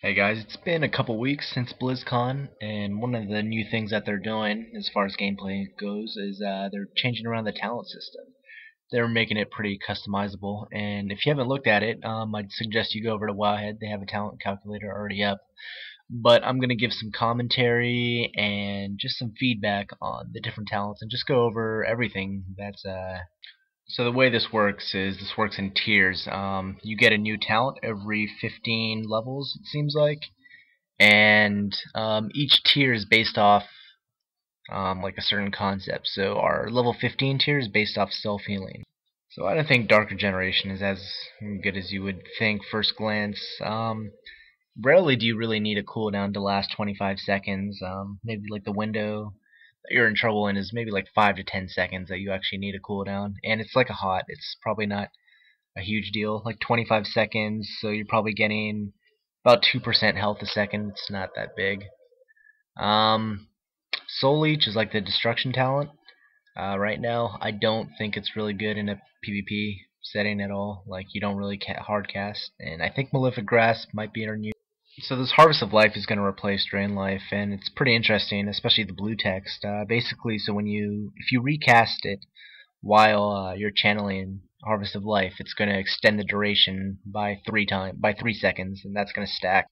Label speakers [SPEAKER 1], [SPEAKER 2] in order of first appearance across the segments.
[SPEAKER 1] Hey guys, it's been a couple weeks since BlizzCon, and one of the new things that they're doing as far as gameplay goes is they're changing around the talent system. They're making it pretty customizable, and if you haven't looked at it, I'd suggest you go over to Wowhead. They have a talent calculator already up. But I'm going to give some commentary and just some feedback on the different talents and just go over everything that's so the way this works is this works in tiers. You get a new talent every 15 levels, it seems like, and each tier is based off like a certain concept. So our level 15 tier is based off self-healing. So I don't think Darker Generation is as good as you would think first glance. Rarely do you really need a cooldown to last 25 seconds. Maybe like the window that you're in trouble in is maybe like 5 to 10 seconds that you actually need a cooldown. And it's like a hot. It's probably not a huge deal. Like 25 seconds, so you're probably getting about 2% health a second. It's not that big. Soul Leech is like the destruction talent. Right now, I don't think it's really good in a PvP setting at all. Like, you don't really hard cast. And I think Malefic Grasp might be our new. So this Harvest of Life is going to replace Drain Life, and it's pretty interesting, especially the blue text. Basically, so if you recast it while you're channeling Harvest of Life, it's going to extend the duration by 3 seconds, and that's going to stack.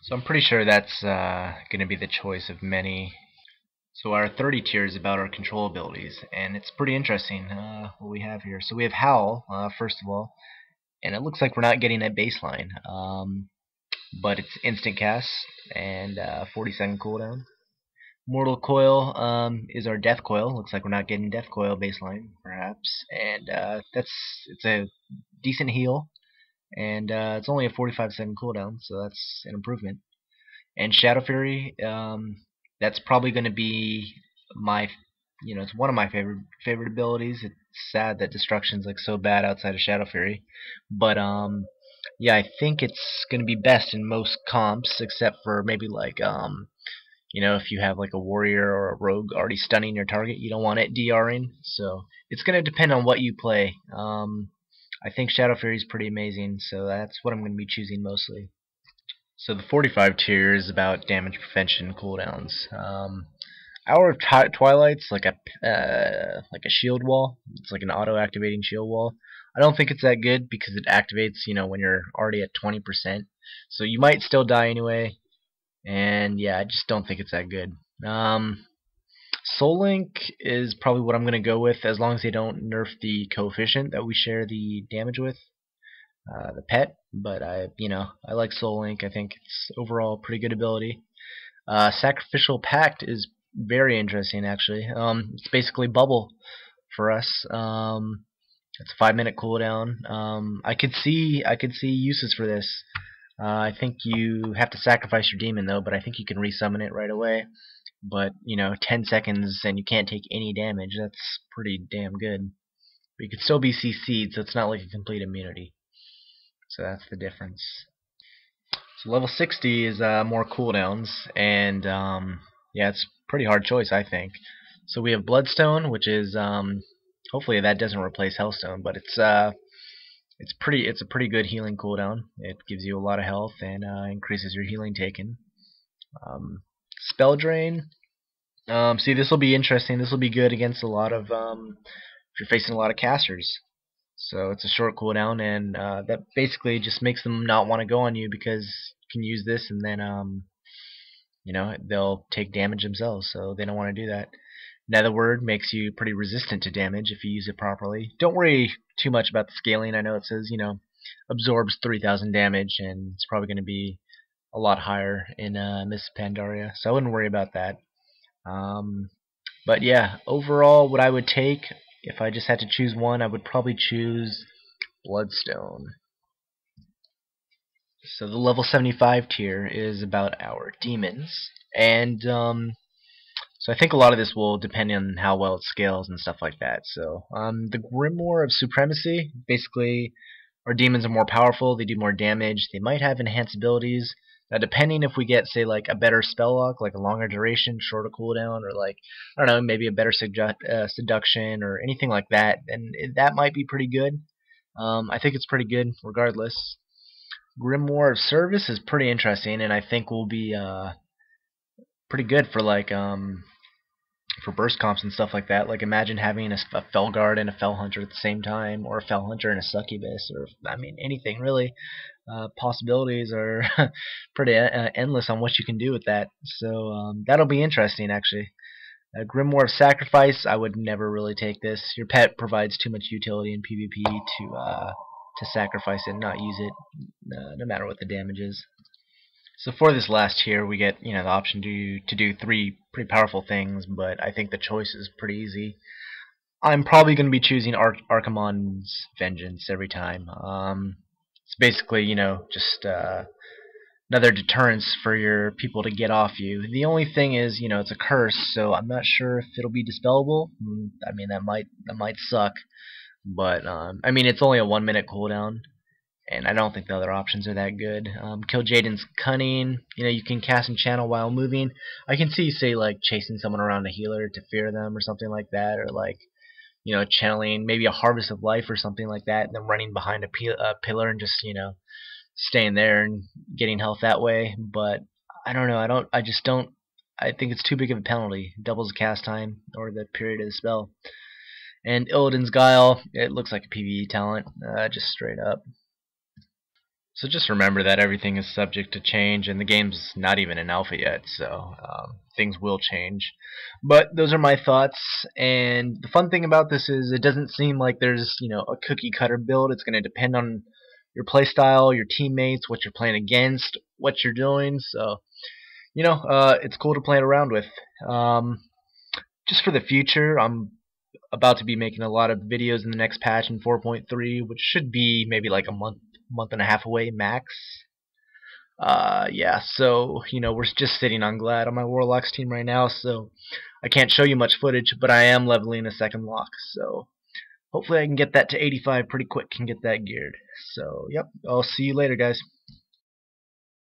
[SPEAKER 1] So I'm pretty sure that's going to be the choice of many. So our 30 tier is about our control abilities, and it's pretty interesting what we have here. So we have Howl, first of all, and it looks like we're not getting that baseline, but it's instant cast and 40-second cooldown. Mortal Coil is our Death Coil. Looks like we're not getting Death Coil baseline, perhaps, and it's a decent heal, and it's only a 45-second cooldown, so that's an improvement. And Shadow Fury, that's probably going to be it's one of my favorite abilities. It's sad that Destruction's like so bad outside of Shadow Fury, but yeah, I think it's going to be best in most comps, except for maybe like if you have like a warrior or a rogue already stunning your target, you don't want it DRing. So it's going to depend on what you play. I think Shadow Fury is pretty amazing, so that's what I'm going to be choosing mostly. So the 45 tier is about damage prevention cooldowns. Hour of Twilight's like a shield wall. It's like an auto-activating shield wall. I don't think it's that good because it activates, when you're already at 20%. So you might still die anyway. And yeah, I just don't think it's that good. Soul Link is probably what I'm going to go with, as long as they don't nerf the coefficient that we share the damage with, the pet. But I like Soul Link. I think it's overall a pretty good ability. Sacrificial Pact is very interesting, actually. It's basically bubble for us. It's a 5-minute cooldown. I could see uses for this. I think you have to sacrifice your demon though, but I think you can resummon it right away. But 10 seconds and you can't take any damage. That's pretty damn good. But you could still be CC'd, so it's not like a complete immunity. So that's the difference. So level 60 is more cooldowns, and yeah, it's a pretty hard choice, I think. So we have Bloodstone, which is hopefully that doesn't replace Hellstone, but it's a pretty good healing cooldown. It gives you a lot of health and increases your healing taken. Spell Drain. See, this will be interesting. This will be good against a lot of if you're facing a lot of casters. So it's a short cooldown, and that basically just makes them not want to go on you because you can use this, and then they'll take damage themselves. So they don't want to do that. Netherword makes you pretty resistant to damage if you use it properly. Don't worry too much about the scaling. I know it says, absorbs 3,000 damage, and it's probably going to be a lot higher in Miss Pandaria, so I wouldn't worry about that. But yeah, overall, what I would take, if I just had to choose one, I would probably choose Bloodstone. So the level 75 tier is about our demons, and so I think a lot of this will depend on how well it scales and stuff like that. So the Grimoire of Supremacy, basically our demons are more powerful, they do more damage, they might have enhanced abilities. Now depending if we get, say, like a better spell lock, like a longer duration, shorter cooldown, or like, I don't know, maybe a better seduction or anything like that, then that might be pretty good. I think it's pretty good regardless. Grimoire of Service is pretty interesting, and I think will be pretty good for like for burst comps and stuff like that. Like imagine having a Fel Guard and a Fel Hunter at the same time, or a Fel Hunter and a Succubus, or I mean anything really. Possibilities are pretty endless on what you can do with that. So that'll be interesting actually. Grimoire of Sacrifice, I would never really take this. Your pet provides too much utility in PvP to sacrifice it and not use it, no matter what the damage is. So for this last tier, we get the option to do three pretty powerful things, but I think the choice is pretty easy. I'm probably going to be choosing Archimonde's Vengeance every time. It's basically just another deterrence for your people to get off you. The only thing is it's a curse, so I'm not sure if it'll be dispellable. I mean that might suck, but I mean it's only a 1-minute cooldown. And I don't think the other options are that good. Kill Jaden's Cunning. You can cast and channel while moving. I can see, say, like chasing someone around a healer to fear them or something like that, or like, channeling maybe a Harvest of Life or something like that, and then running behind a pillar and just, staying there and getting health that way. But I don't know. I think it's too big of a penalty. It doubles the cast time or the period of the spell. And Illidan's Guile. It looks like a PvE talent, just straight up. So just remember that everything is subject to change, and the game's not even in alpha yet, so things will change. But those are my thoughts, and the fun thing about this is it doesn't seem like there's a cookie cutter build. It's going to depend on your playstyle, your teammates, what you're playing against, what you're doing. So it's cool to play around with. Just for the future, I'm about to be making a lot of videos in the next patch in 4.3, which should be maybe like a month and a half away max. Yeah, so we're just sitting on Glad on my Warlock's team right now, so I can't show you much footage, but I am leveling a second lock, so hopefully I can get that to 85 pretty quick and get that geared. So yep, I'll see you later, guys.